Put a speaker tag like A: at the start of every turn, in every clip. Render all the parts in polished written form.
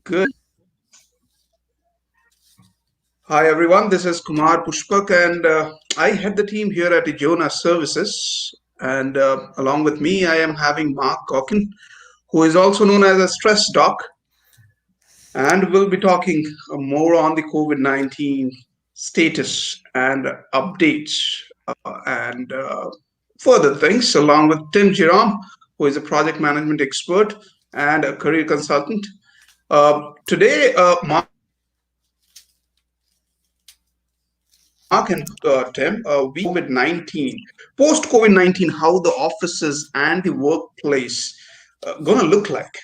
A: Good. Hi, everyone. This is Kumar Pushpak, and I head the team here at Ijona Services. And along with me, I am having Mark Gawkin, who is also known as a stress doc, and we'll be talking more on the COVID 19 status and updates and further things, along with Tim Jerome, who is a project management expert and a career consultant. Today, Mark and Tim, we are going to discuss post COVID 19, how the offices and the workplace going to look like.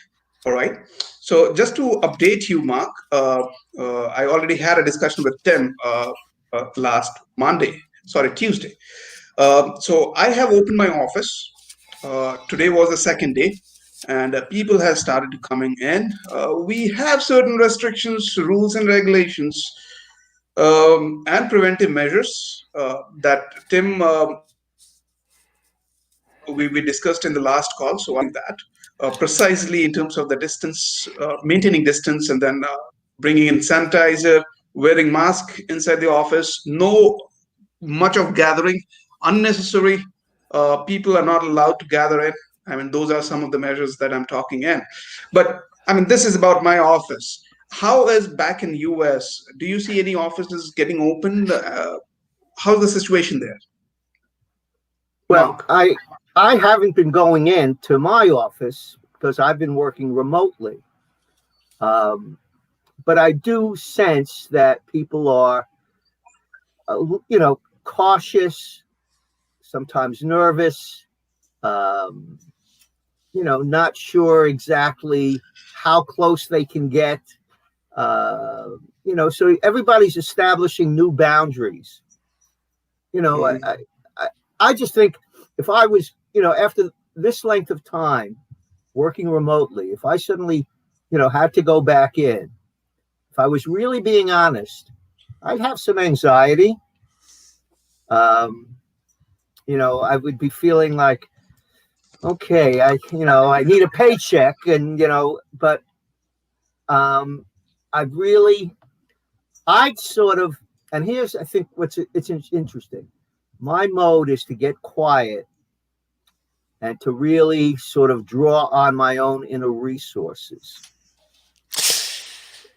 A: All right. So, just to update you, Mark, I already had a discussion with Tim last Monday, sorry, Tuesday. So, I have opened my office. Today was the second day, and people have started coming in. We have certain restrictions, rules, and regulations and preventive measures that Tim we discussed in the last call. So I'm going to be covering that precisely in terms of the distance, maintaining distance, and then bringing in sanitizer, wearing mask inside the office, no much of gathering, unnecessary. People are not allowed to gather in. I mean, those are some of the measures that I'm talking in. But I mean, this is about my office. How is back in US? Do you see any offices getting opened? How's the situation there,
B: Well,
A: Mark?
B: I haven't been going into my office because I've been working remotely. Um, but I do sense that people are, cautious, sometimes nervous, um, not sure exactly how close they can get. So everybody's establishing new boundaries. You know, I,
A: Mhm.
B: I, I I just think if I was, after this length of time working remotely, if I suddenly, had to go back in, if I was really being honest, I'd have some anxiety. Um, I would be feeling like, okay, I need a paycheck, and but um, I really, I'd sort of, and here's I think it's interesting. My mode is to get quiet and to really sort of draw on my own inner resources.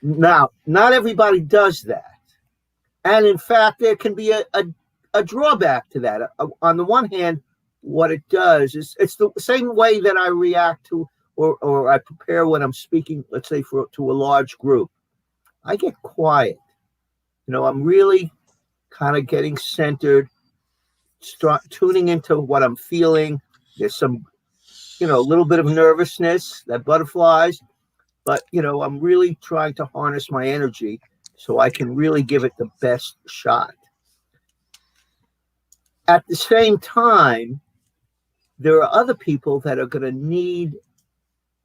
B: Now, not everybody does that. And in fact, there can be a drawback to that. On the one hand, what it does is it's the same way that I react to or I prepare when I'm speaking, let's say, to a large group. I get quiet. I'm really kind of getting centered, start tuning into what I'm feeling. There's some, a little bit of nervousness, that butterflies, but I'm really trying to harness my energy so I can really give it the best shot. At the same time, there are other people that are going to need,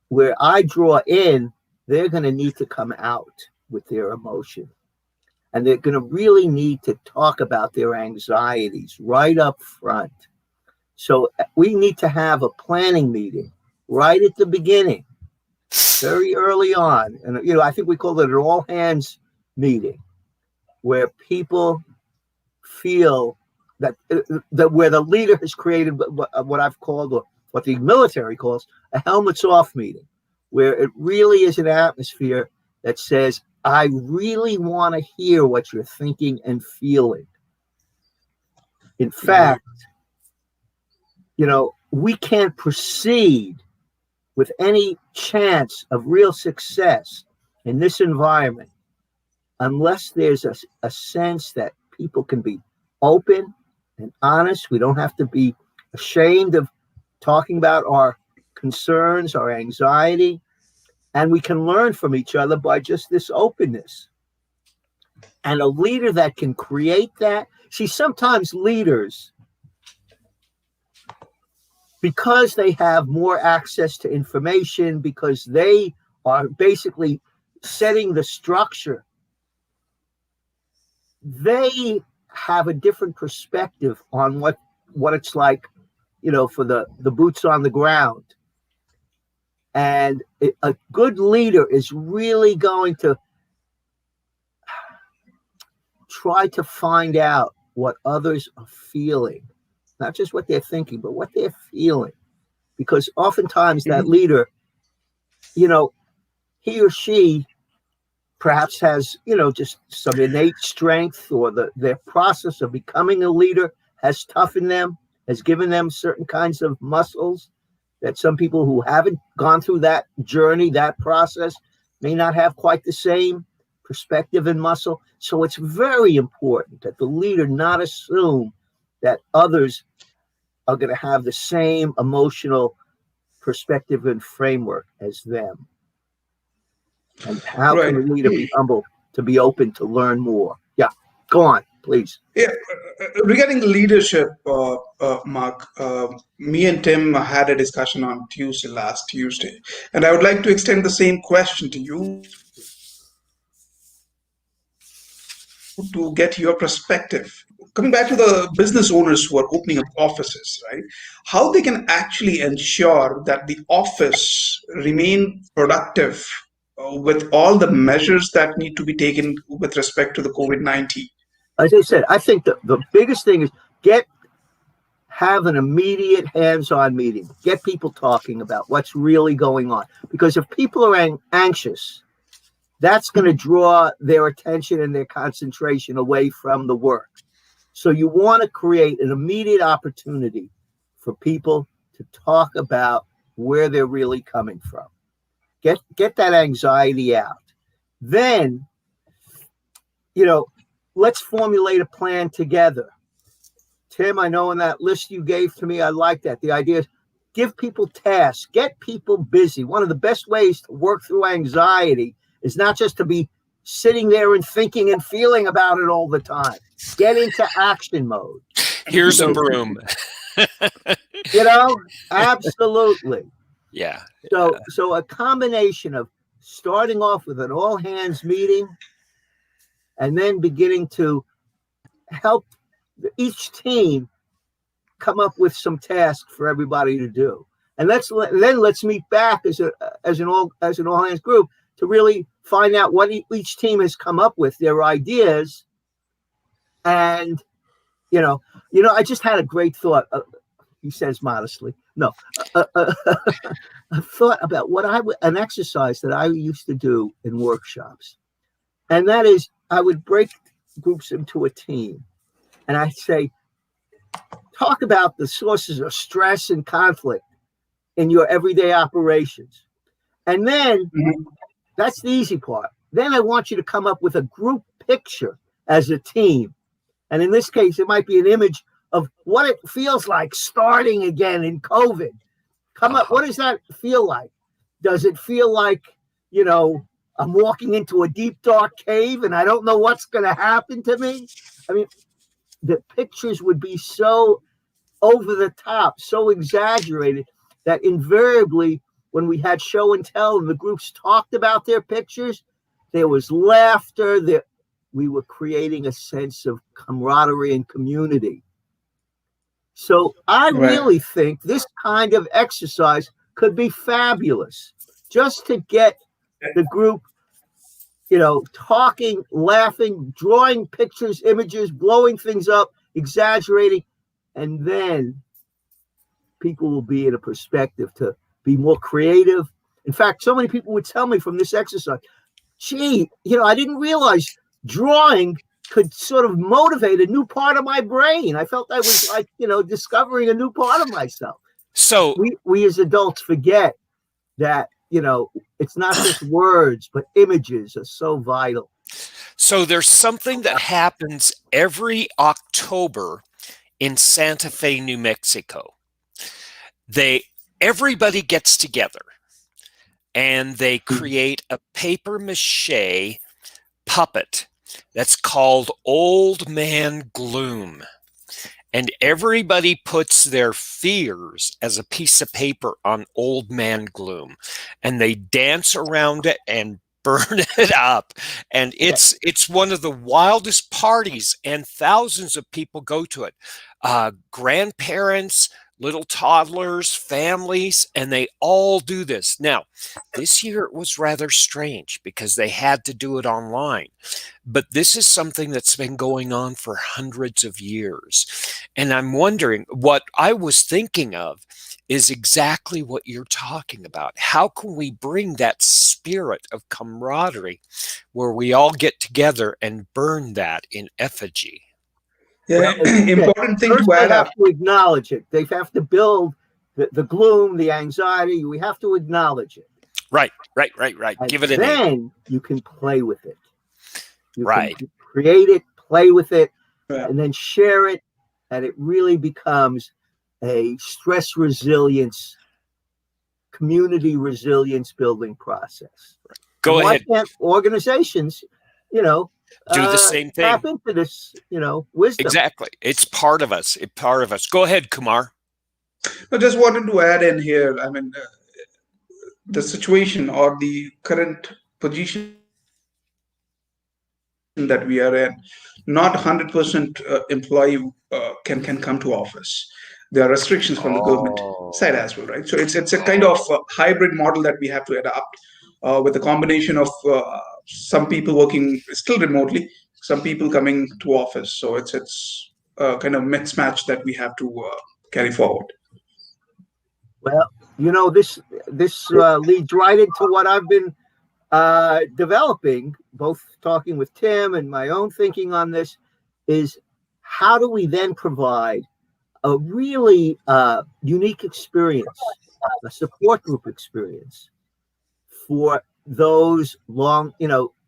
B: where I draw in, they're going to need to come out with their emotion. And they're going to really need to talk about their anxieties right up front. So we need to have a planning meeting right at the beginning, very early on. And, I think we call it an all hands meeting where people feel that where the leader has created what I've called, or what the military calls, a helmets off meeting, where it really is an atmosphere that says, I really want to hear what you're thinking and feeling. In
A: Mhm.
B: fact, we can't proceed with any chance of real success in this environment unless there's a sense that people can be open and honest. We don't have to be ashamed of talking about our concerns, our anxiety, and we can learn from each other by just this openness. And a leader that can create that. See, sometimes leaders, because they have more access to information, because they are basically setting the structure, they have a different perspective on what it's like, for the boots on the ground. And a good leader is really going to try to find out what others are feeling, not just what they're thinking, but what they're feeling. Because oftentimes that
A: Mhm.
B: leader, you know, he or she perhaps has, just some innate strength, or their process of becoming a leader has toughened them, has given them certain kinds of muscles that some people who haven't gone through that journey, that process, may not have quite the same perspective and muscle. So it's very important that the leader not assume that others are going to have the same emotional perspective and framework as them. And how can
A: Right.
B: a leader be humble to be open to learn more? Yeah, go on, please.
A: Yeah, regarding leadership, Mark, me and Tim had a discussion on last Tuesday, and I would like to extend the same question to you to get your perspective. Coming back to the business owners who are opening up offices, right? How they can actually ensure that the office remain productive with all the measures that need to be taken with respect to the COVID-19.
B: As I said, I think the biggest thing is get have an immediate hands-on meeting. Get people talking about what's really going on. Because if people are anxious, that's going to draw their attention and their concentration away from the work. So you want to create an immediate opportunity for people to talk about where they're really coming from. Get that anxiety out. Then, you know, let's formulate a plan together. Tim, I know in that list you gave to me, I like that. The idea is give people tasks, get people busy. One of the best ways to work through anxiety is not just to be sitting there and thinking and feeling about it all the time. Get into action mode.
C: Here's a
B: So,
C: broom.
B: absolutely.
C: Yeah.
B: So a combination of starting off with an all hands meeting and then beginning to help each team come up with some tasks for everybody to do, and let's meet back as an all hands group to really find out what each team has come up with, their ideas, and I just had a great thought. He says modestly, no, a thought about an exercise that I used to do in workshops, and that is I would break groups into a team, and I say, talk about the sources of stress and conflict in your everyday operations. And then that's the easy part. Then I want you to come up with a group picture as a team. And in this case, it might be an image of what it feels like starting again in COVID. Come up, what does that feel like? Does it feel like, I'm walking into a deep, dark cave and I don't know what's going to happen to me? I mean, the pictures would be so over the top, so exaggerated that invariably when we had show and tell and the groups talked about their pictures, there was laughter. We were creating a sense of camaraderie and community. So I
A: Right.
B: really think this kind of exercise could be fabulous, just to get the group, talking, laughing, drawing pictures, images, blowing things up, exaggerating, and then people will be in a perspective to be more creative. In fact, so many people would tell me from this exercise, gee, I didn't realize drawing could sort of motivate a new part of my brain. I felt I was like, discovering a new part of myself.
C: So
B: we as adults forget that, it's not just words, but images are so vital.
C: So there's something that happens every October in Santa Fe, New Mexico. Everybody gets together and they create a paper mache puppet that's called Old Man Gloom. And everybody puts their fears as a piece of paper on Old Man Gloom. And they dance around it and burn it up. And it's one of the wildest parties, and thousands of people go to it. Grandparents, little toddlers, families, and they all do this. Now, this year it was rather strange because they had to do it online. But this is something that's been going on for hundreds of years. And I'm wondering, what I was thinking of is exactly what you're talking about. How can we bring that spirit of camaraderie where we all get together and burn that in effigy?
B: Well,
A: Yeah,
B: as you said,
A: important thing
B: first
A: to
B: they
A: add
B: have
A: up.
B: to acknowledge it. They have to build the gloom, the anxiety. We have to acknowledge it.
C: Right.
B: And
C: Give it a name.
B: then you can play with it. You
C: Right.
B: can create it, play with it,
A: Yeah.
B: and then share it. And it really becomes a stress resilience, community resilience building process. And
C: Go
B: why
C: ahead.
B: can't organizations,
C: Do the same
B: tap
C: thing.
B: into this, wisdom?
C: Exactly. It's part of us. It's part of us. Go ahead, Kumar.
A: I just wanted to add in here. I mean, the situation or the current position that we are in, not 100% employee can come to office. There are restrictions from the government side as well, right? So
C: Oh.
A: it's a kind of hybrid model that we have to adapt with a combination of some people working still remotely, some people coming to office. So it's kind of mix match that we have to carry forward.
B: Well, this leads right into what I've been developing, both talking with Tim and my own thinking on this, is how do we then provide a really unique experience, a support group experience for those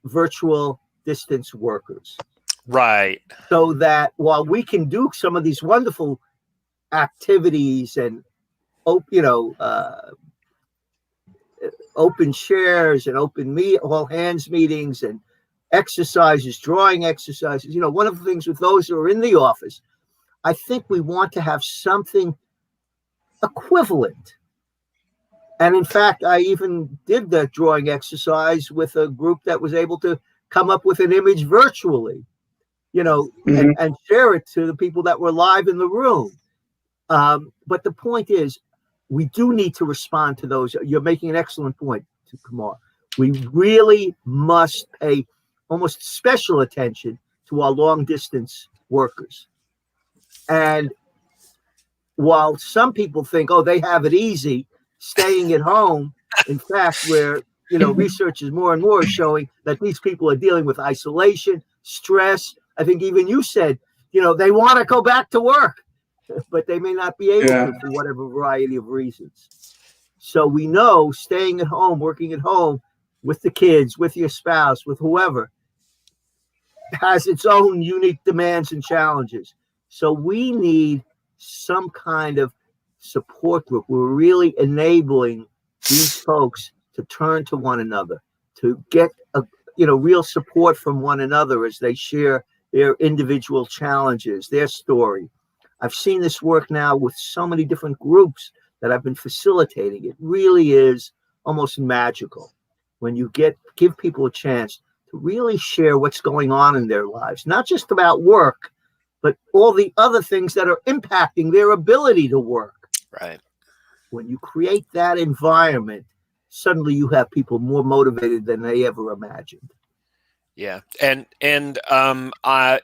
B: virtual distance workers,
C: Right.
B: so that while we can do some of these wonderful activities and open shares and all hands meetings and exercises, drawing exercises. One of the things with those who are in the office, I think we want to have something equivalent. And in fact, I even did that drawing exercise with a group that was able to come up with an image virtually,
A: Mhm.
B: and share it to the people that were live in the room. But the point is, we do need to respond to those. You're making an excellent point, Kumar. We really must pay almost special attention to our long distance workers. And while some people think, oh, they have it easy staying at home, in fact, where research is more and more showing that these people are dealing with isolation, stress. I think even you said, they want to go back to work, but they may not be able
A: Yeah.
B: to for whatever variety of reasons. So we know staying at home, working at home with the kids, with your spouse, with whoever, has its own unique demands and challenges. So we need some kind of support group. We're really enabling these folks to turn to one another, to get real support from one another as they share their individual challenges, their story. I've seen this work now with so many different groups that I've been facilitating. It really is almost magical when you give people a chance to really share what's going on in their lives, not just about work, but all the other things that are impacting their ability to work.
C: Right.
B: When you create that environment, suddenly you have people more motivated than they ever imagined.
C: Yeah, and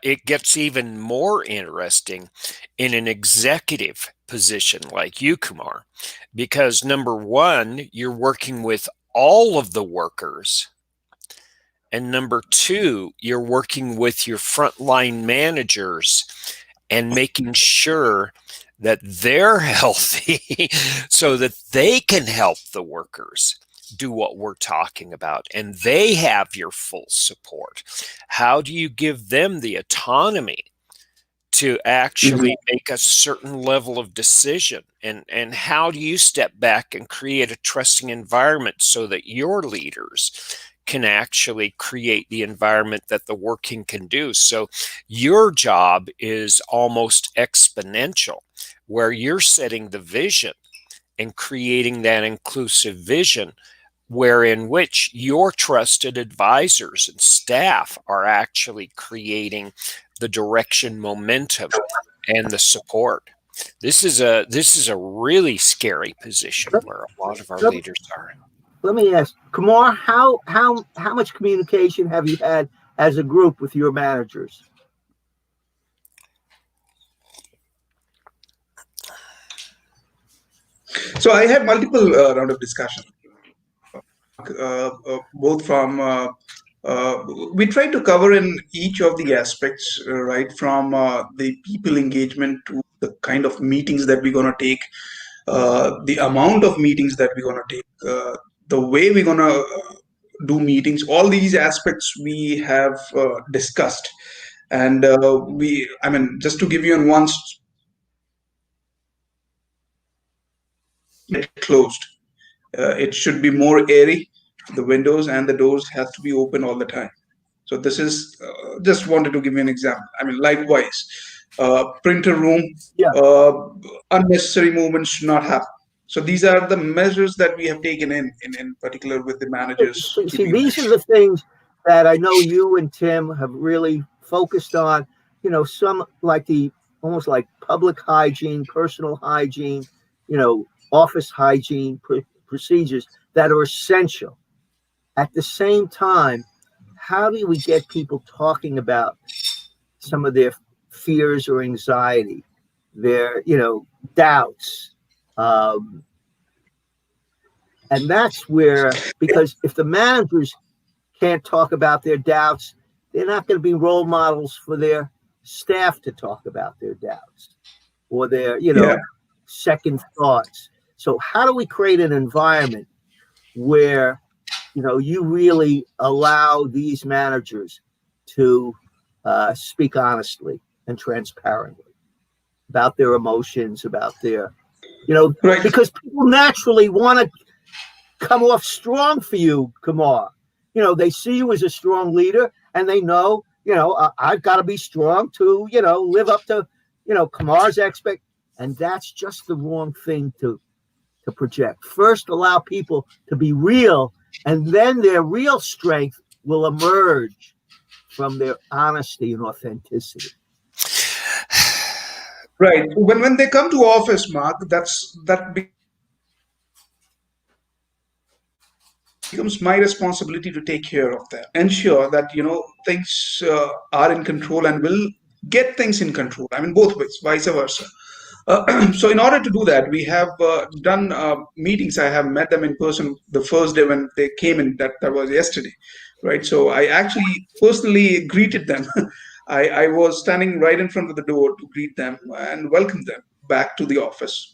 C: it gets even more interesting in an executive position like you, Kumar, because number one, you're working with all of the workers, and number two, you're working with your frontline managers and making sure that they're healthy so that they can help the workers do what we're talking about, and they have your full support. How do you give them the autonomy to actually make a certain level of decision? And how do you step back and create a trusting environment so that your leaders can actually create the environment that the working can do? So your job is almost exponential, where you're setting the vision and creating that inclusive vision, wherein which your trusted advisors and staff are actually creating the direction, momentum, and the support. This is a really scary position where a lot of our
B: Let,
C: leaders are.
B: let me ask, Kumar, how much communication have you had as a group with your managers?
A: So I had multiple round of discussion, both from we try to cover in each of the aspects, right, from the people engagement to the kind of meetings that we're going to take, the amount of meetings that we're going to take, the way we're going to do meetings. All these aspects we have discussed, and I mean, just to give you in one get closed. It should be more airy. The windows and the doors have to be open all the time. So this is just wanted to give you an example. I mean, likewise, printer room,
B: Yeah.
A: uh, unnecessary movements should not happen. So these are the measures that we have taken in particular with the managers
B: See,
A: keeping in
B: these are
A: mind.
B: the things that I know you and Tim have really focused on. Some like the almost like public hygiene, personal hygiene, office hygiene procedures that are essential. At the same time, how do we get people talking about some of their fears or anxiety, their doubts? Um, and that's where, because if the managers can't talk about their doubts, they're not going to be role models for their staff to talk about their doubts or their,
A: Yeah,
B: second thoughts. So how do we create an environment where, you really allow these managers to speak honestly and transparently about their emotions, about their,
A: right.
B: because people naturally want to come off strong for you, Kumar. They see you as a strong leader, and they know, I've got to be strong to, live up to, Kumar's expect, and that's just the wrong thing to project. First, allow people to be real, and then their real strength will emerge from their honesty and authenticity.
A: Right. When they come to office, Mark, that becomes my responsibility to take care of that, ensure that things are in control and will get things in control. I mean, both ways, vice versa. So in order to do that, we have done meetings. I have met them in person the first day when they came in. That was yesterday, right? So I actually personally greeted them. I was standing right in front of the door to greet them and welcome them back to the office.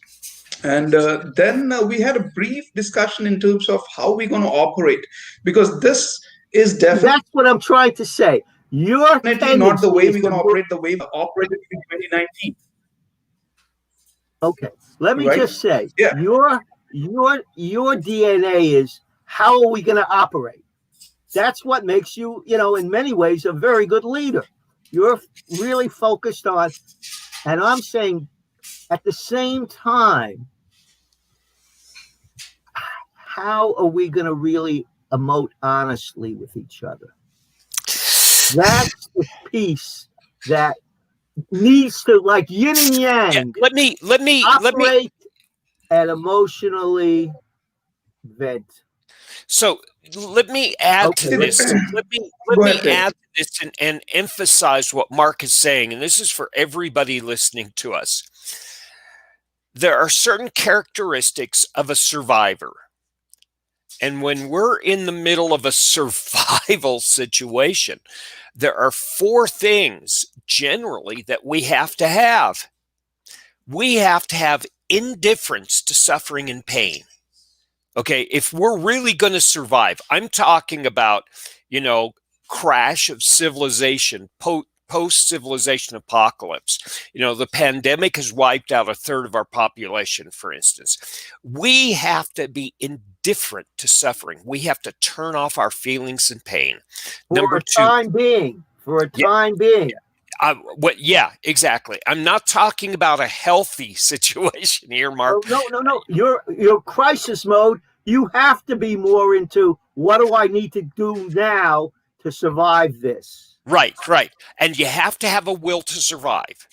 A: And then we had a brief discussion in terms of how we're going to operate, because this is
B: That's what I'm trying to say. Your
A: definitely not the
B: tendency
A: way
B: is
A: we're
B: to
A: going to
B: move.
A: operate the way we operated in 2019,
B: Okay, let me
A: right?
B: just say,
A: Yeah,
B: your DNA is how are we going to operate? That's what makes you, in many ways, a very good leader. You're really focused on, and I'm saying at the same time, how are we going to really emote honestly with each other? That's the piece that needs to, like yin and
C: Yeah,
B: yang,
C: let me
B: operate and emotionally vent.
C: so let me add to
B: Okay, let's
C: this. Let
A: go
C: me
A: ahead, Tim.
C: add to this and emphasize what Mark is saying, and this is for everybody listening to us. There are certain characteristics of a survivor. And when we're in the middle of a survival situation, there are four things generally that we have to have. We have to have indifference to suffering and pain. Okay, if we're really going to survive, I'm talking about, you know, crash of civilization, post civilization apocalypse. You know, the pandemic has wiped out a third of our population, for instance. We have to be indifferent to suffering. We have to turn off our feelings and pain.
B: for
C: Number
B: a
C: two,
B: time being, for a
C: yeah,
B: time being.
C: yeah, exactly. I'm not talking about a healthy situation here, Mark.
B: Oh, no, no, no. Your crisis mode. You have to be more into what do I need to do now to survive this.
C: Right, right. And you have to have a will to survive.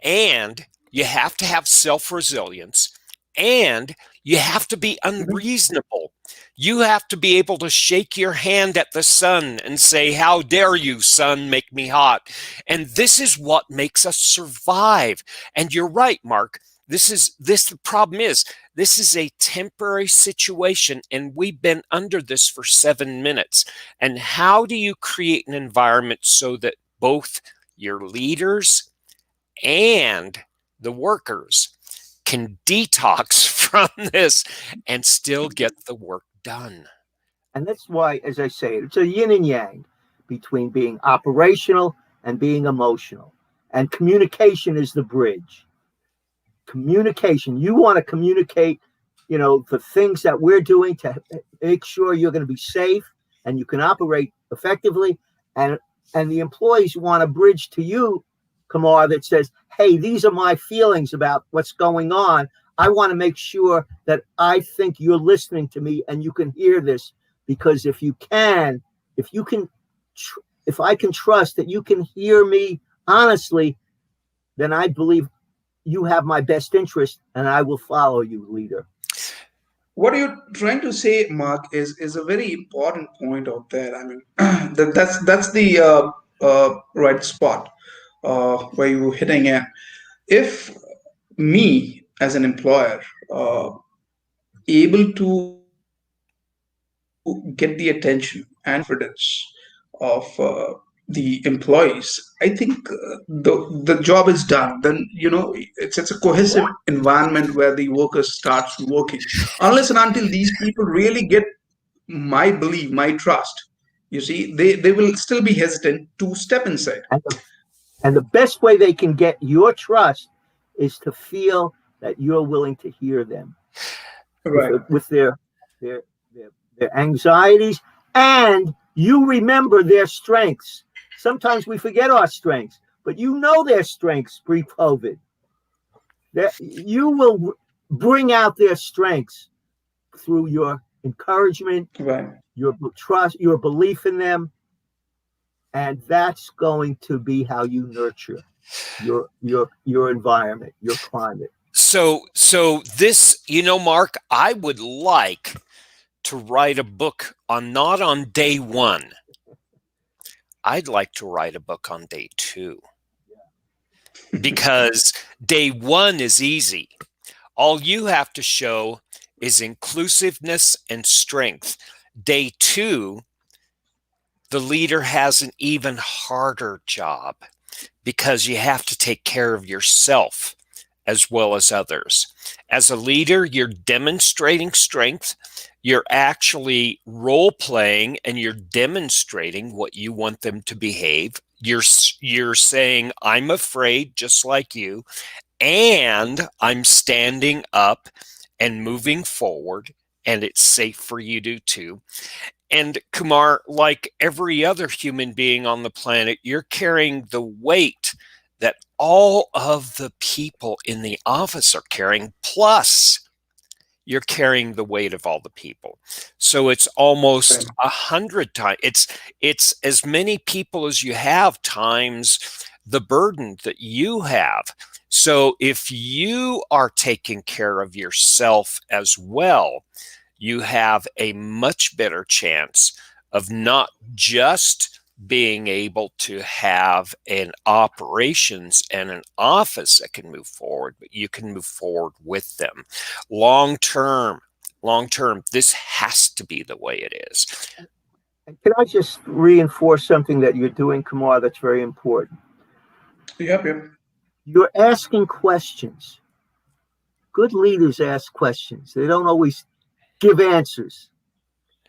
C: And you have to have self-resilience, and you have to be unreasonable. You have to be able to shake your hand at the sun and say, how dare you, sun, make me hot. And this is what makes us survive. And you're right, Mark. The problem is, this is a temporary situation, and we've been under this for 7 minutes. And how do you create an environment so that both your leaders and the workers can detox from this and still get the work done?
B: And that's why, as I say, it's a yin and yang between being operational and being emotional. And communication is the bridge. Communication. You want to communicate, the things that we're doing to make sure you're going to be safe and you can operate effectively. And the employees want a bridge to you, Kumar, that says, hey, these are my feelings about what's going on. I want to make sure that I think you're listening to me and you can hear this, because if I can trust that you can hear me honestly, then I believe you have my best interest and I will follow you, leader.
A: What you're trying to say, Mark, is a very important point out there. I mean, that's the right spot where you're hitting in. If me as an employer able to get the attention and confidence of the employees, I think the job is done. Then it's a cohesive environment where the workers starts working. Unless and until these people really get my belief, my trust, you see, they will still be hesitant to step inside.
B: And the best way they can get your trust is to feel that you're willing to hear them,
A: Right.
B: with their anxieties, and you remember their strengths. Sometimes we forget our strengths, but you know their strengths pre-COVID. You will bring out their strengths through your encouragement,
A: Right.
B: your trust, your belief in them, and that's going to be how you nurture your environment, your climate.
C: So this, Mark, I would like to write a book not on day 1. I'd like to write a book on day 2. Because day 1 is easy. All you have to show is inclusiveness and strength. Day 2, the leader has an even harder job, because you have to take care of yourself as well as others. As a leader, you're demonstrating strength. You're actually role-playing, and you're demonstrating what you want them to behave. You're saying, I'm afraid just like you, and I'm standing up and moving forward, and it's safe for you to too. And Kumar, like every other human being on the planet, you're carrying the weight that all of the people in the office are carrying, plus you're carrying the weight of all the people. So it's almost 100 times. It's as many people as you have times the burden that you have. So if you are taking care of yourself as well, you have a much better chance of not just being able to have an operations and an office that can move forward, but you can move forward with them. Long term, this has to be the way it is.
B: Can I just reinforce something that you're doing, Kumar, that's very important?
A: Yep.
B: You're asking questions. Good leaders ask questions. They don't always give answers.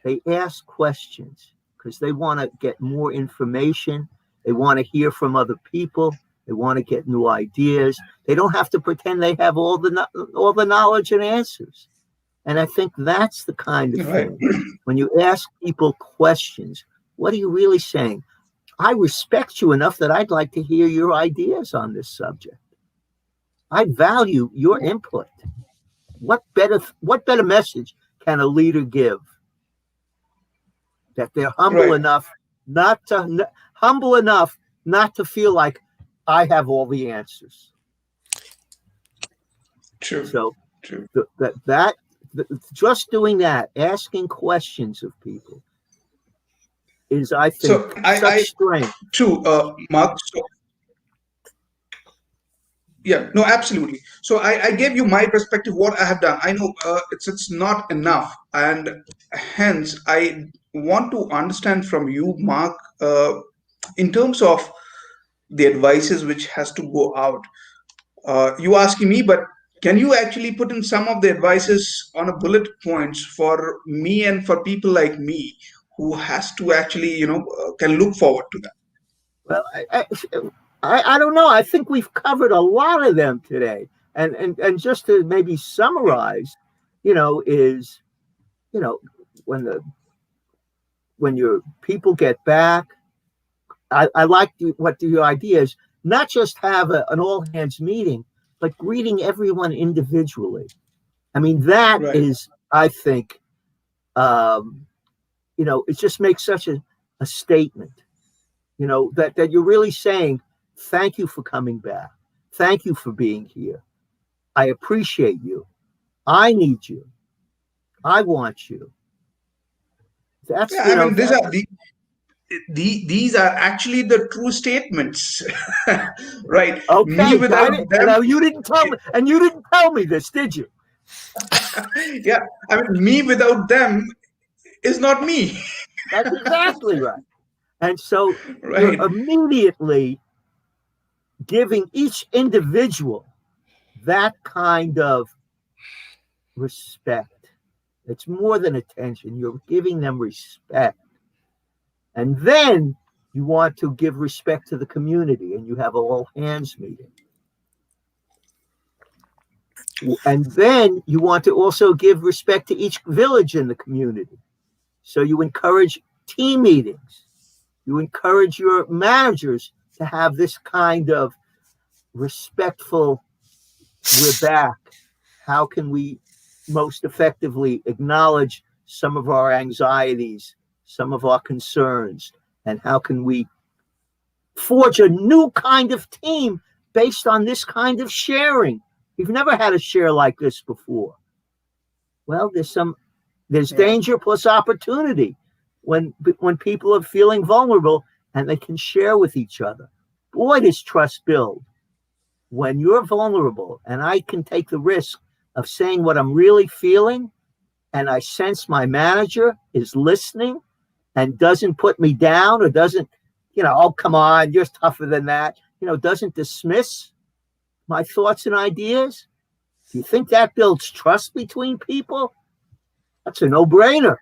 B: They ask questions because they want to get more information. They want to hear from other people. They want to get new ideas. They don't have to pretend they have all the knowledge and answers. And I think that's the kind of thing. When you ask people questions, what are you really saying? I respect you enough that I'd like to hear your ideas on this subject. I value your input. What better message can a leader give? That they're humble enough not to feel like I have all the answers.
A: True.
B: So
A: True.
B: just doing that, asking questions of people, is, I think,
A: So
B: such
A: I
B: strength.
A: true, Mark. So yeah, no, absolutely. So I gave you my perspective, what I have done. I know it's not enough, and hence I want to understand from you, Mark, in terms of the advices which has to go out. You asking me, but can you actually put in some of the advices on a bullet points for me and for people like me who has to actually, can look forward to that?
B: Well, I don't know. I think we've covered a lot of them today. And just to maybe summarize, is, you know, when the when your people get back, I like what your idea is. Not just have an all hands meeting, but greeting everyone individually. I mean, that
A: Right.
B: is, I think, um, it just makes such a statement. That you're really saying, thank you for coming back. Thank you for being here. I appreciate you. I need you. I want you. That's,
A: Yeah, I mean, these are actually the true statements, right? Me
B: okay.
A: without
B: Got it. And
A: them,
B: now you didn't tell me, and you didn't tell me this, did you?
A: yeah, I mean, me without them is not me,
B: That's exactly right. And so you're
A: right?
B: immediately giving each individual that kind of respect. It's more than attention. You're giving them respect. And then you want to give respect to the community, and you have a all hands meeting. And then you want to also give respect to each village in the community. So you encourage team meetings. You encourage your managers to have this kind of respectful, we're back. How can we most effectively acknowledge some of our anxieties, some of our concerns, and how can we forge a new kind of team based on this kind of sharing? We've never had a share like this before. Well, there's
A: Right.
B: danger plus opportunity when people are feeling vulnerable and they can share with each other. Boy, does trust build when you're vulnerable and I can take the risk of saying what I'm really feeling, and I sense my manager is listening and doesn't put me down or doesn't, oh, come on, you're tougher than that, doesn't dismiss my thoughts and ideas. Do you think that builds trust between people? That's a no-brainer.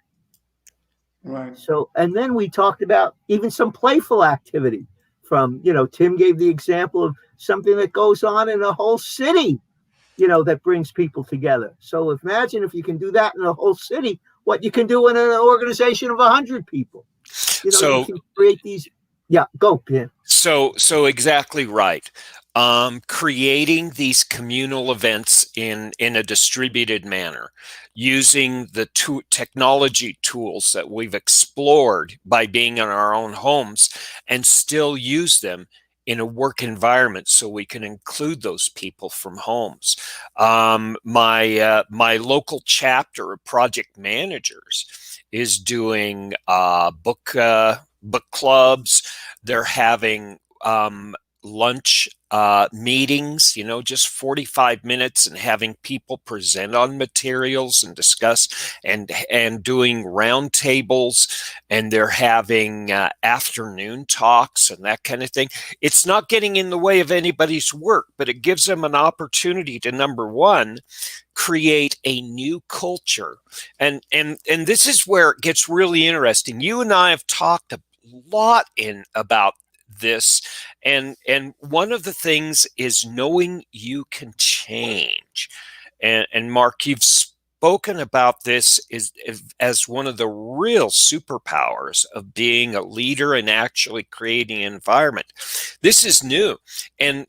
A: Right.
B: So, and then we talked about even some playful activity from, Tim gave the example of something that goes on in a whole city, that brings people together. So imagine if you can do that in a whole city, what you can do in an organization of 100 people. You
C: So
B: can create these. Yeah, go, Ben.
C: so exactly right. Creating these communal events in a distributed manner, using the technology tools that we've explored by being in our own homes, and still use them in a work environment so we can include those people from homes. My local chapter of project managers is doing book clubs. They're having lunch meetings, just 45 minutes, and having people present on materials and discuss and doing roundtables, and they're having afternoon talks and that kind of thing. It's not getting in the way of anybody's work, but it gives them an opportunity to, number one, create a new culture. And this is where it gets really interesting. You and I have talked a lot about this, and one of the things is knowing you can change. And Mark, you've spoken about this as one of the real superpowers of being a leader and actually creating an environment. This is new, and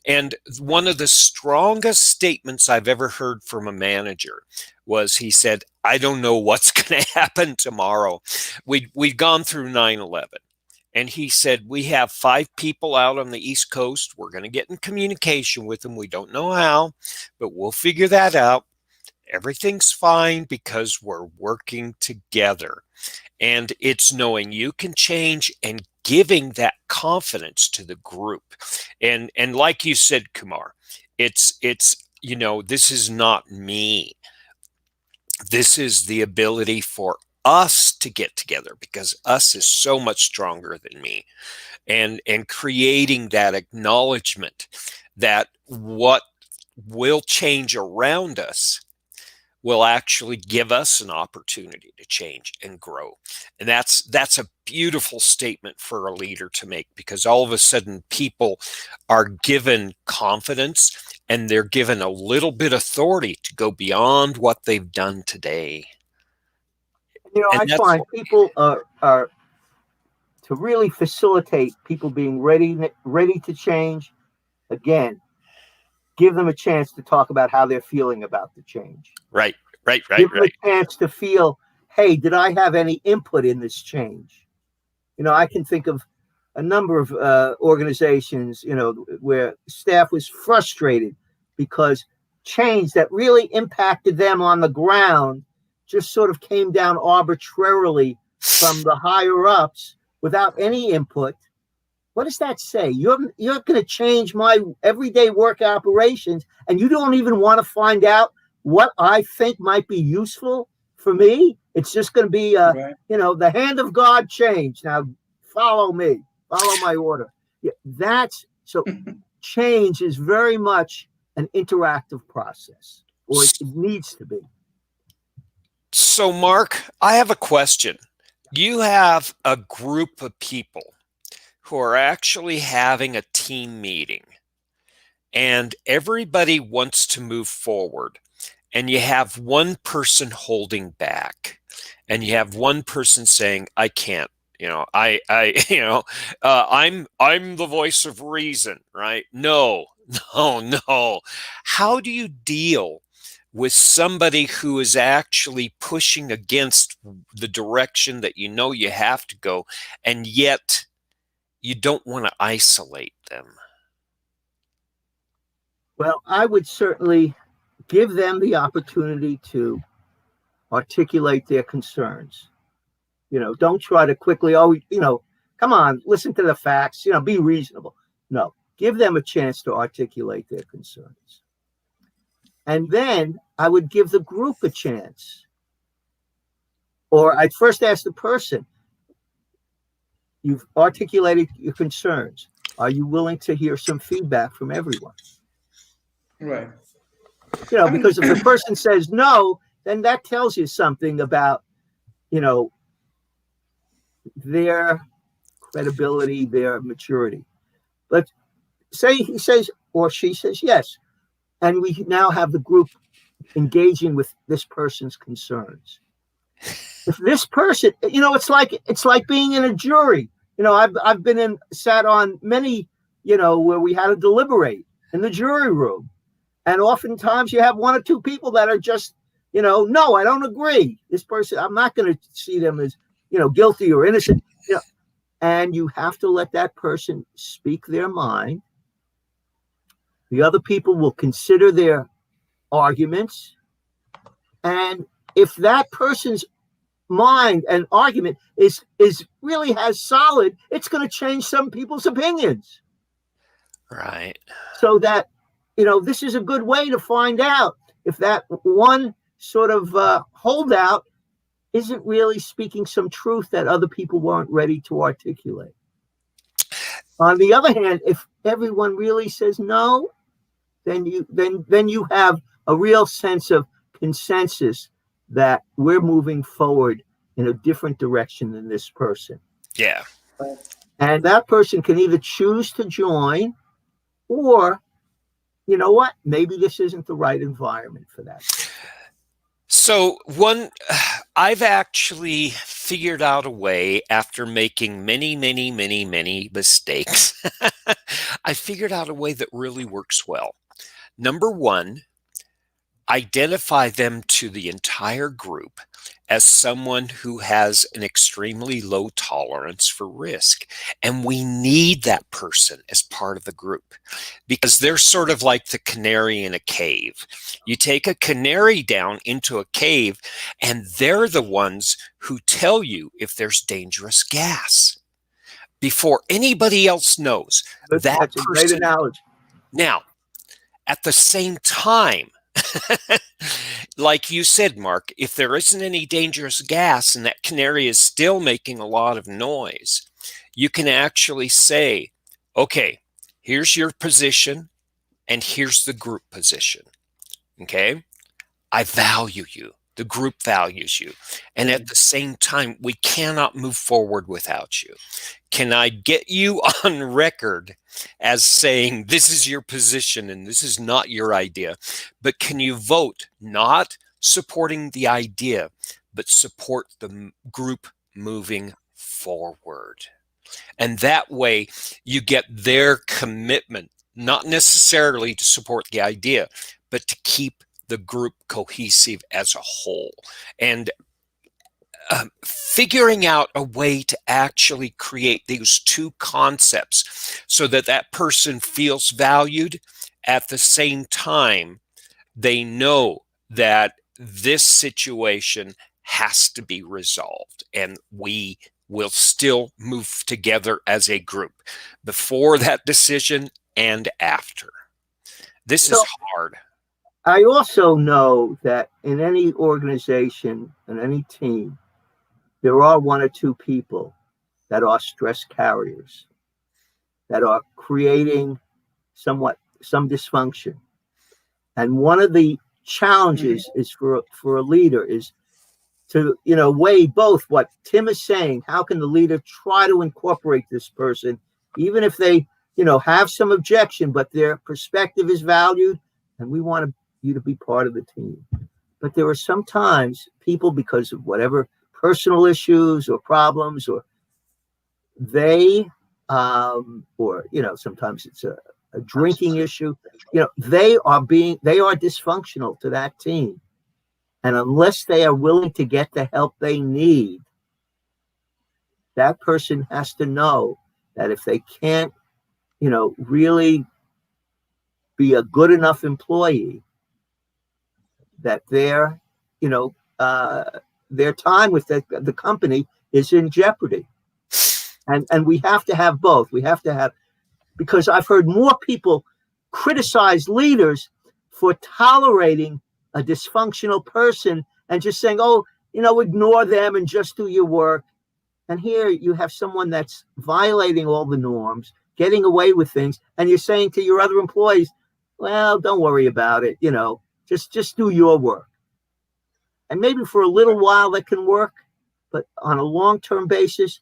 C: one of the strongest statements I've ever heard from a manager was, he said, "I don't know what's going to happen tomorrow." We'd gone through 9/11. And he said, we have 5 people out on the East Coast. We're going to get in communication with them. We don't know how, but we'll figure that out. Everything's fine because we're working together. And it's knowing you can change and giving that confidence to the group. And like you said, Kumar, it's this is not me. This is the ability for us to get together, because us is so much stronger than me, and creating that acknowledgement that what will change around us will actually give us an opportunity to change and grow. And that's a beautiful statement for a leader to make, because all of a sudden people are given confidence and they're given a little bit of authority to go beyond what they've done today. And
B: I find people are to really facilitate people being ready to change. Again, give them a chance to talk about how they're feeling about the change.
C: Right.
B: Give them a chance to feel, hey, did I have any input in this change? I can think of a number of organizations, where staff was frustrated because change that really impacted them on the ground just sort of came down arbitrarily from the higher ups without any input. What does that say? You're going to change my everyday work operations, and you don't even want to find out what I think might be useful for me? It's just going to be, the hand of God change. Now, follow me. Follow my order. Yeah, so change is very much an interactive process, or it needs to be.
C: So, Mark, I have a question. You have a group of people who are actually having a team meeting, and everybody wants to move forward, and you have one person holding back, and you have one person saying, I can't. I'm the voice of reason, right? No. How do you deal with somebody who is actually pushing against the direction that you have to go, and yet you don't want to isolate them?
B: Well, I would certainly give them the opportunity to articulate their concerns. Don't try to quickly, come on, listen to the facts, be reasonable. No, give them a chance to articulate their concerns. And then I would give the group a chance. Or I'd first ask the person, you've articulated your concerns. Are you willing to hear some feedback from everyone?
A: Right.
B: Because if the person says no, then that tells you something about, their credibility, their maturity. But say he says or she says yes, and we now have the group engaging with this person's concerns. If this person, it's like being in a jury. I've been sat on many, where we had to deliberate in the jury room, and oftentimes you have one or two people that are just, no, I don't agree. This person, I'm not going to see them as, guilty or innocent. And you have to let that person speak their mind. The other people will consider their arguments. And if that person's mind and argument is really has solid, it's going to change some people's opinions.
C: Right.
B: So that, this is a good way to find out if that one sort of holdout isn't really speaking some truth that other people weren't ready to articulate. On the other hand, if everyone really says no, then you have a real sense of consensus that we're moving forward in a different direction than this person.
C: Yeah.
B: And that person can either choose to join, or, you know what, maybe this isn't the right environment for that.
C: So I've actually figured out a way, after making many mistakes. I figured out a way that really works well. Number one, identify them to the entire group as someone who has an extremely low tolerance for risk. And we need that person as part of the group because they're sort of like the canary in a cave. You take a canary down into a cave, and they're the ones who tell you if there's dangerous gas before anybody else knows. That
B: That's a great
C: person.
B: analogy.
C: Now, at the same time, like you said, Mark, if there isn't any dangerous gas and that canary is still making a lot of noise, you can actually say, okay, here's your position and here's the group position. Okay? I value you. The group values you. And at the same time, we cannot move forward without you. Can I get you on record as saying this is your position and this is not your idea? But can you vote not supporting the idea, but support the group moving forward? And that way you get their commitment, not necessarily to support the idea, but to keep the group cohesive as a whole. And figuring out a way to actually create these two concepts so that that person feels valued at the same time they know that this situation has to be resolved and we will still move together as a group before that decision and after. This is hard.
B: I also know that in any organization and any team, there are one or two people that are stress carriers, that are creating some dysfunction. And one of the challenges is for a leader is to, weigh both what Tim is saying. How can the leader try to incorporate this person, even if they, have some objection, but their perspective is valued, and we want you to be part of the team. But there are sometimes people, because of whatever personal issues or problems, or they, sometimes it's a drinking issue, they are dysfunctional to that team. And unless they are willing to get the help they need, that person has to know that if they can't, really be a good enough employee, that their time with the company is in jeopardy. And we have to have both. We have to have, because I've heard more people criticize leaders for tolerating a dysfunctional person and just saying, ignore them and just do your work. And here you have someone that's violating all the norms, getting away with things, and you're saying to your other employees, well, don't worry about it, just do your work. And maybe for a little while that can work, but on a long-term basis,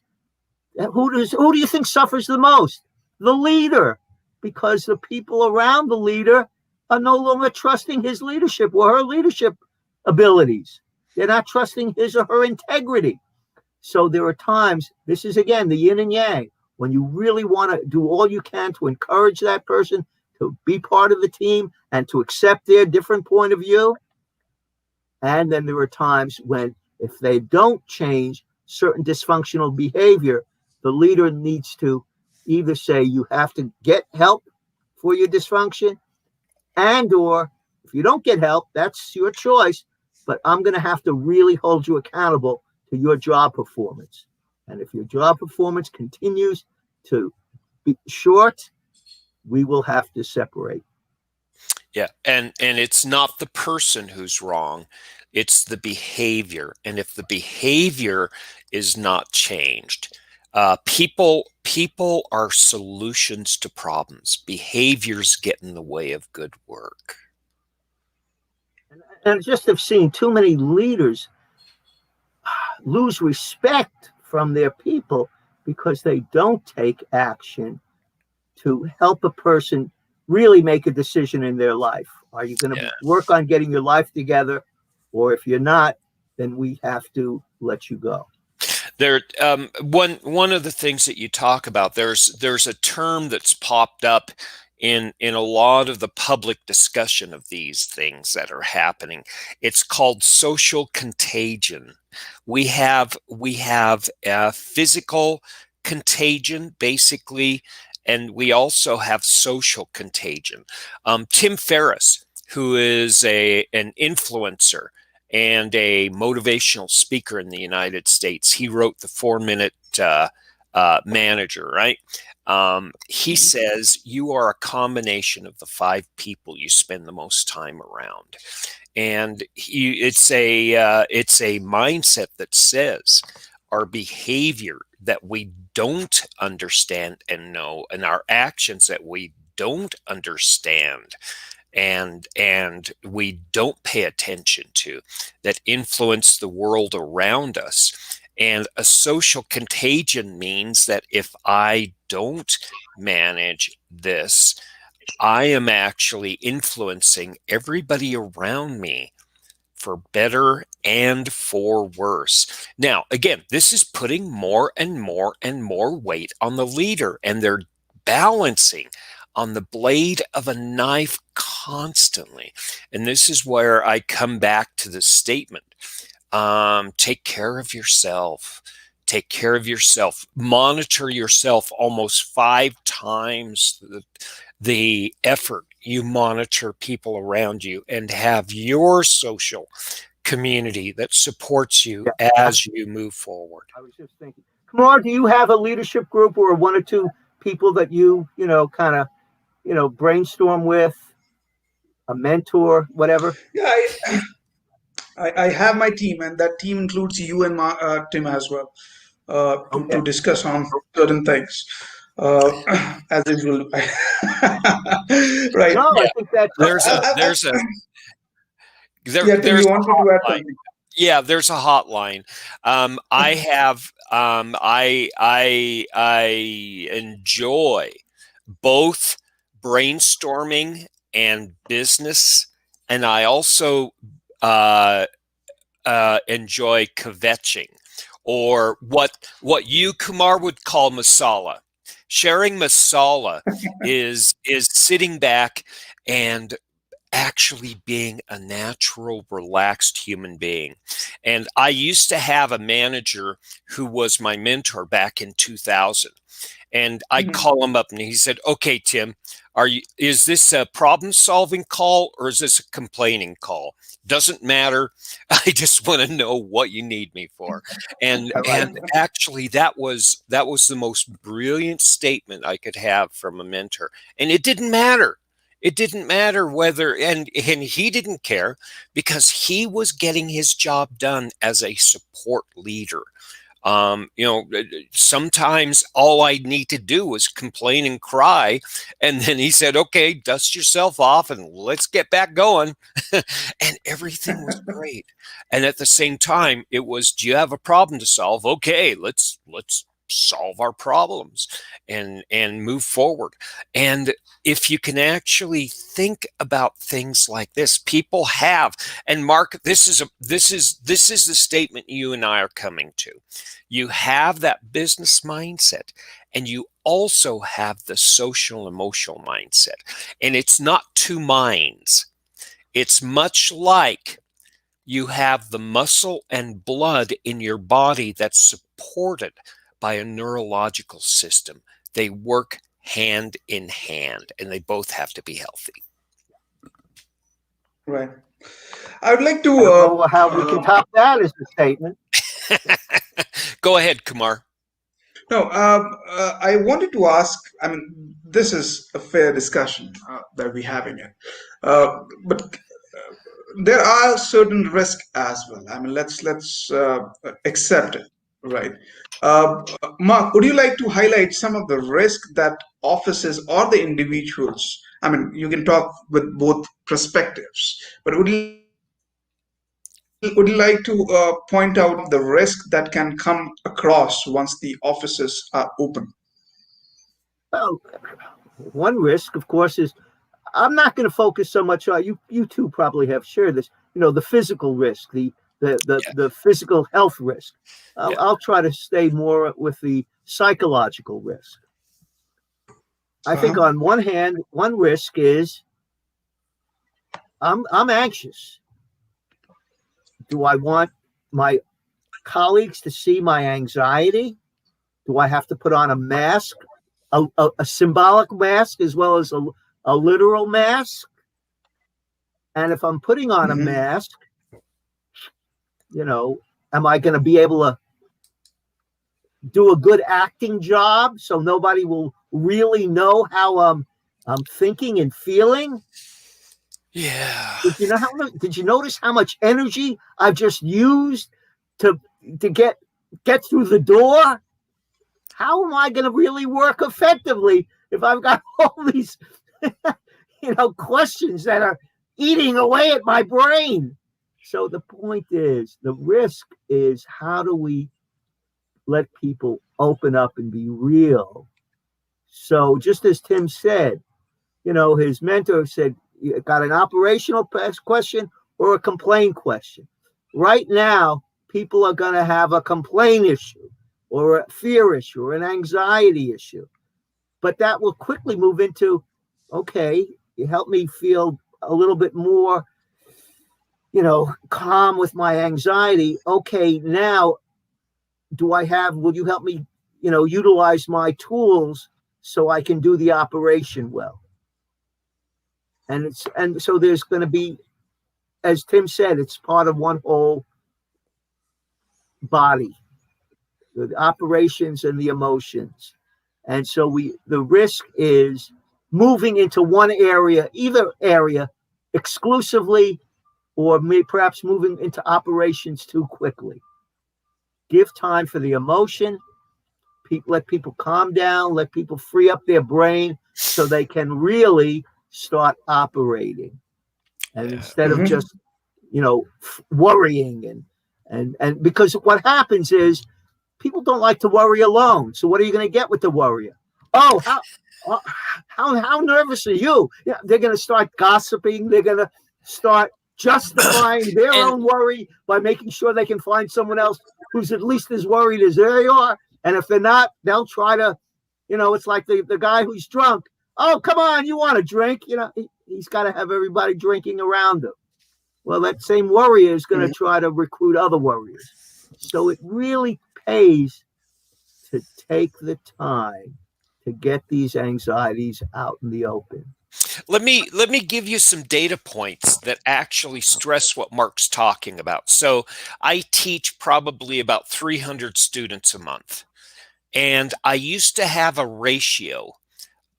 B: who do you think suffers the most? The leader, because the people around the leader are no longer trusting his leadership or her leadership abilities. They're not trusting his or her integrity. So there are times, this is again the yin and yang, when you really want to do all you can to encourage that person to be part of the team and to accept their different point of view. And then there are times when if they don't change certain dysfunctional behavior, the leader needs to either say you have to get help for your dysfunction, and or if you don't get help, that's your choice, but I'm going to have to really hold you accountable to your job performance. And if your job performance continues to be short, we will have to separate.
C: Yeah, and it's not the person who's wrong, it's the behavior. And if the behavior is not changed, people are solutions to problems. Behaviors get in the way of good work.
B: And I just have seen too many leaders lose respect from their people because they don't take action to help a person really make a decision in their life. Are you going to work on getting your life together? Or if you're not, then we have to let you go.
C: There, one of the things that you talk about, there's a term that's popped up in a lot of the public discussion of these things that are happening. It's called social contagion. We have physical contagion, basically, and we also have social contagion. Tim Ferriss, who is an influencer and a motivational speaker in the United States, he wrote the 4 Minute Manager, right? He says you are a combination of the 5 people you spend the most time around, and it's a mindset that says our behavior that we don't understand and know, and our actions that we don't understand and we don't pay attention to, that influence the world around us. And a social contagion means that if I don't manage this, I am actually influencing everybody around me for better and for worse. Now, again, this is putting more and more and more weight on the leader, and they're balancing on the blade of a knife constantly. And this is where I come back to the statement. Take care of yourself. Take care of yourself. Monitor yourself almost 5 times the effort you monitor people around you, and have your social community that supports you as you move forward.
B: I was just thinking, Kumar, do you have a leadership group or 1 or 2 people that you kind of, brainstorm with, a mentor, whatever?
A: Yeah, I have my team, and that team includes you and Tim as well, to
B: Okay.
A: discuss on certain things. As usual, right?
B: No, I
C: Yeah,
B: think that's
C: there's a
A: I,
C: there's a there
A: yeah, Tim,
C: there's
A: you
C: a
A: wanted to add
C: hotline.
A: something.
C: Yeah, there's a hotline. I have I enjoy both brainstorming and business, and I also uh, enjoy kvetching, or what you, Kumar, would call masala. Sharing masala is sitting back and actually being a natural, relaxed human being. And I used to have a manager who was my mentor back in 2000. And I'd
A: Mhm.
C: call him up and he said, "Okay, Tim, is this a problem solving call or is this a complaining call? Doesn't matter. I just want to know what you need me for." And
B: I like
C: and actually that was the most brilliant statement I could have from a mentor. And it didn't matter. It didn't matter whether, and he didn't care, because he was getting his job done as a support leader. Sometimes all I need to do was complain and cry. And then he said, "Okay, dust yourself off and let's get back going." And everything was great. And at the same time, it was, "Do you have a problem to solve? Okay, let's solve our problems and move forward." And if you can actually think about things like this, people have, and Mark, this is the statement you and I are coming to. You have that business mindset, and you also have the social emotional mindset. And it's not two minds. It's much like you have the muscle and blood in your body that's supported by a neurological system. They work hand in hand, and they both have to be healthy.
A: Right. I would like
B: I
A: to.
B: don't know how we can top that as a statement.
C: Go ahead, Kumar.
A: No, I wanted to ask. I mean, this is a fair discussion that we're having it, but there are certain risks as well. I mean, let's accept it, right? Mark, would you like to highlight some of the risk that offices or the individuals? I mean, you can talk with both perspectives, but would you like to point out the risk that can come across once the offices are open?
B: Well, one risk, of course, is I'm not going to focus so much on you. You two probably have shared this. The physical risk,
C: Yeah,
B: the physical health risk.
C: yeah.
B: I'll try to stay more with the psychological risk. I think on one hand, one risk is I'm anxious. Do I want my colleagues to see my anxiety? Do I have to put on a mask, a symbolic mask as well as a literal mask? And if I'm putting on a mask, am I going to be able to do a good acting job so nobody will really know how I'm thinking and feeling?
C: Yeah.
B: Did you notice how much energy I've just used to get through the door? How am I going to really work effectively if I've got all these questions that are eating away at my brain? So the point is, the risk is, how do we let people open up and be real? So just as Tim said, his mentor said, you got an operational question or a complaint question. Right now, people are going to have a complaint issue or a fear issue or an anxiety issue. But that will quickly move into, okay, you help me feel a little bit more, calm with my anxiety. Okay, now will you help me, utilize my tools so I can do the operation well? And so there's going to be, as Tim said, it's part of one whole body, the operations and the emotions. And so the risk is moving into one area, either area exclusively, or perhaps moving into operations too quickly. Give time for the emotion. Let people calm down. Let people free up their brain so they can really start operating. And instead of just, worrying and because what happens is people don't like to worry alone. So what are you going to get with the worrier? Oh, how nervous are you? Yeah, they're going to start gossiping. They're going to start justifying their own worry by making sure they can find someone else who's at least as worried as they are. And if they're not, they'll try to, it's like the guy who's drunk. Oh, come on, you want a drink? He's got to have everybody drinking around him. Well, that same worrier is going to try to recruit other worriers. So it really pays to take the time to get these anxieties out in the open.
C: Let me give you some data points that actually stress what Mark's talking about. So I teach probably about 300 students a month. And I used to have a ratio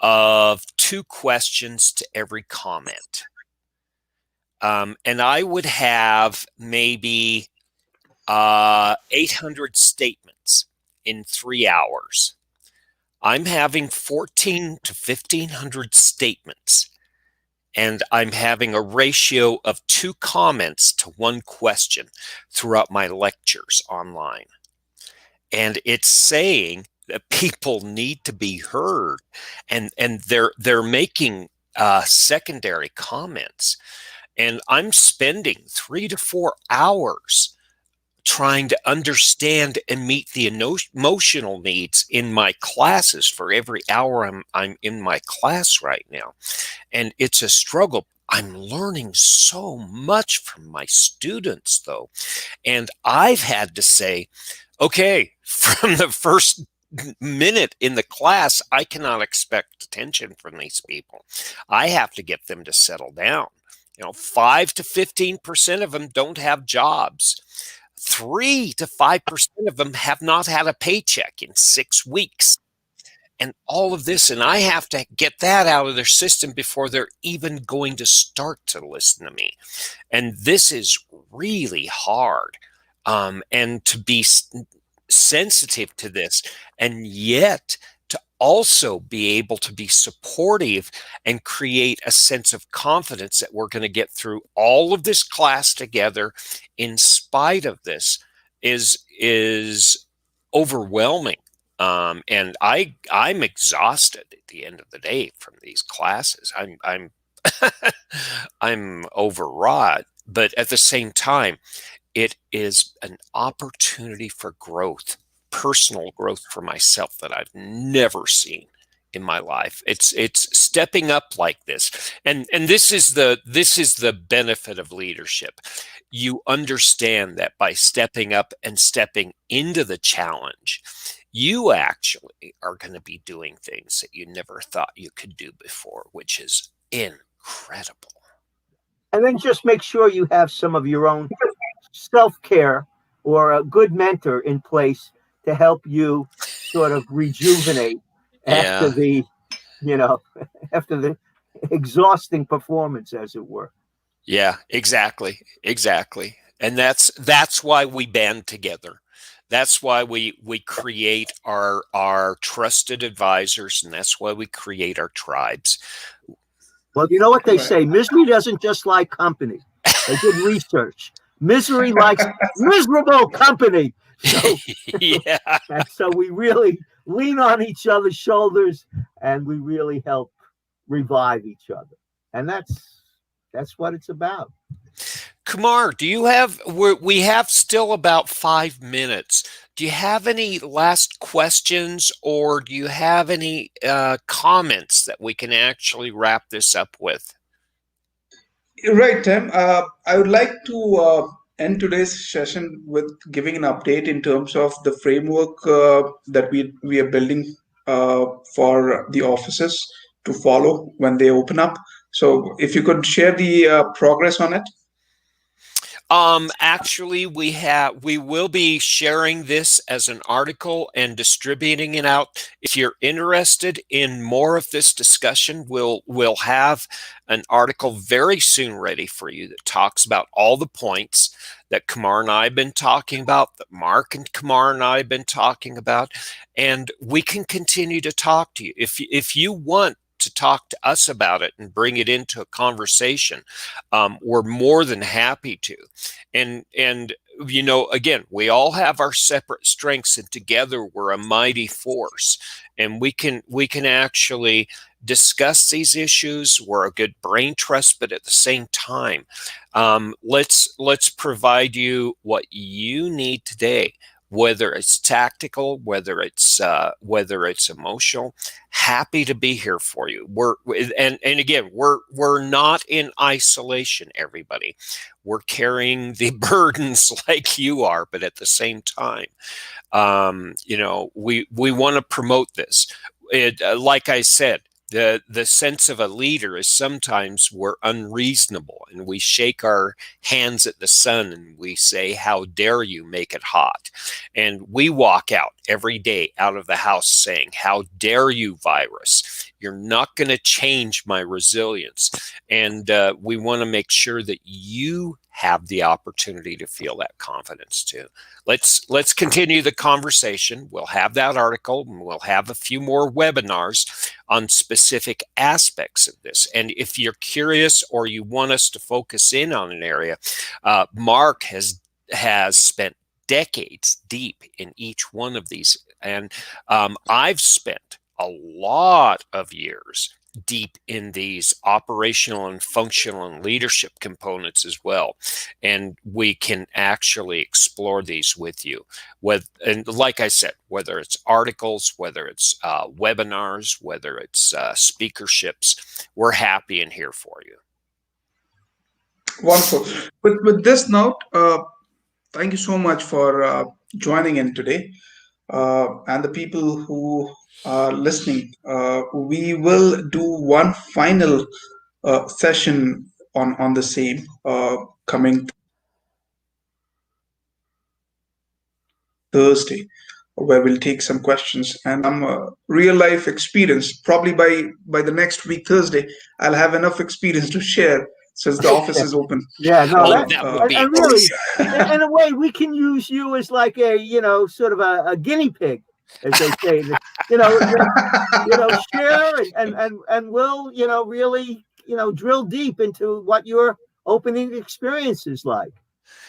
C: of 2 questions to every comment. And I would have maybe 800 statements in 3 hours. I'm having 14 to 1,500 statements, and I'm having a ratio of 2 comments to 1 question throughout my lectures online. And it's saying that people need to be heard, and they're making secondary comments. And I'm spending 3 to 4 hours trying to understand and meet the emotional needs in my classes for every hour I'm in my class right now. And it's a struggle. I'm learning so much from my students, though. And I've had to say, okay, from the first minute in the class, I cannot expect attention from these people. I have to get them to settle down. 5 to 15% of them don't have jobs. 3 to 5% of them have not had a paycheck in 6 weeks. And all of this, and I have to get that out of their system before they're even going to start to listen to me. And this is really hard. And to be sensitive to this, and yet to also be able to be supportive and create a sense of confidence that we're going to get through all of this class together in spite of this is overwhelming. And I'm exhausted at the end of the day from these classes. I'm I'm overwrought, but at the same time, it is an opportunity for growth, personal growth for myself that I've never seen in my life. It's stepping up like this. And this is the benefit of leadership. You understand that by stepping up and stepping into the challenge, you actually are going to be doing things that you never thought you could do before, which is incredible.
B: And then just make sure you have some of your own self-care or a good mentor in place to help you sort of rejuvenate after
C: Yeah.
B: the, you know, after the exhausting performance, as it were.
C: Yeah, exactly. Exactly. And that's why we band together. That's why we create our trusted advisors, and that's why we create our tribes.
B: Well, you know what they
A: Right.
B: say, misery doesn't just like company. They did research. Misery likes miserable company. So,
C: Yeah.
B: and so we really lean on each other's shoulders, and we really help revive each other. And that's what it's about.
C: Kumar, do you have, we have still about 5 minutes. Do you have any last questions, or do you have any comments that we can actually wrap this up with?
A: Right, Tim. I would like to end today's session with giving an update in terms of the framework that we are building for the offices to follow when they open up. So, if you could share the progress on it.
C: Actually, we will be sharing this as an article and distributing it out. If you're interested in more of this discussion, we'll have an article very soon ready for you that talks about all the points that Kumar and I have been talking about, that Mark and Kumar and I have been talking about, and we can continue to talk to you. If you want to talk to us about it and bring it into a conversation, we're more than happy to. And you know, again, we all have our separate strengths, and together we're a mighty force. And we can actually discuss these issues. We're a good brain trust, but at the same time, let's provide you what you need today, whether it's tactical, whether it's emotional. Happy to be here for you. And again, we're not in isolation, everybody. We're carrying the burdens like you are, but at the same time, you know, we want to promote this. Like I said, the sense of a leader is sometimes we're unreasonable and we shake our hands at the sun and we say, how dare you make it hot? And we walk out every day out of the house saying, how dare you, virus? You're not going to change my resilience. And we want to make sure that you have the opportunity to feel that confidence too. Let's continue the conversation. We'll have that article, and we'll have a few more webinars on specific aspects of this. And if you're curious or you want us to focus in on an area, Mark has spent decades deep in each one of these, and I've spent a lot of years deep in these operational and functional and leadership components as well. And we can actually explore these with you. And like I said, whether it's articles, whether it's webinars, whether it's speakerships, we're happy and here for you.
A: Wonderful. With this note, thank you so much for joining in today. And the people who are listening, we will do one final session on the same coming Thursday, where we'll take some questions and real life experience. Probably by the next week Thursday, I'll have enough experience to share since the office is open.
B: Yeah, no,
C: Oh, that would be
B: and really, in a way, we can use you as like a, you know, sort of a guinea pig, as they say. You know, share and we'll, you know, really, you know, drill deep into what your opening experience is like.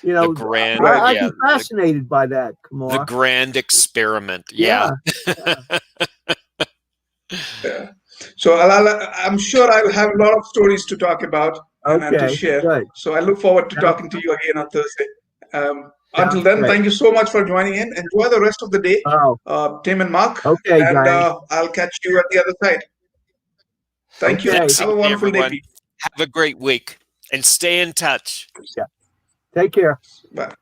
B: You know, I'd be fascinated by that, Kumar.
C: The grand experiment.
B: Yeah.
A: Yeah. So I'm sure I'll have a lot of stories to talk about and to share.
B: Good.
A: So I look forward to talking to you again on Thursday. Until
B: Sounds
A: then,
B: great.
A: thank you so much for joining in. Enjoy the rest of the day,
B: Oh,
A: Tim and Mark.
B: okay,
A: And
B: Danny.
A: I'll catch you at the other side. Thank you.
B: Okay.
A: Have a wonderful day,
C: everyone.
A: people.
C: Have a great week and stay in touch.
B: Yeah. Take care.
A: Bye.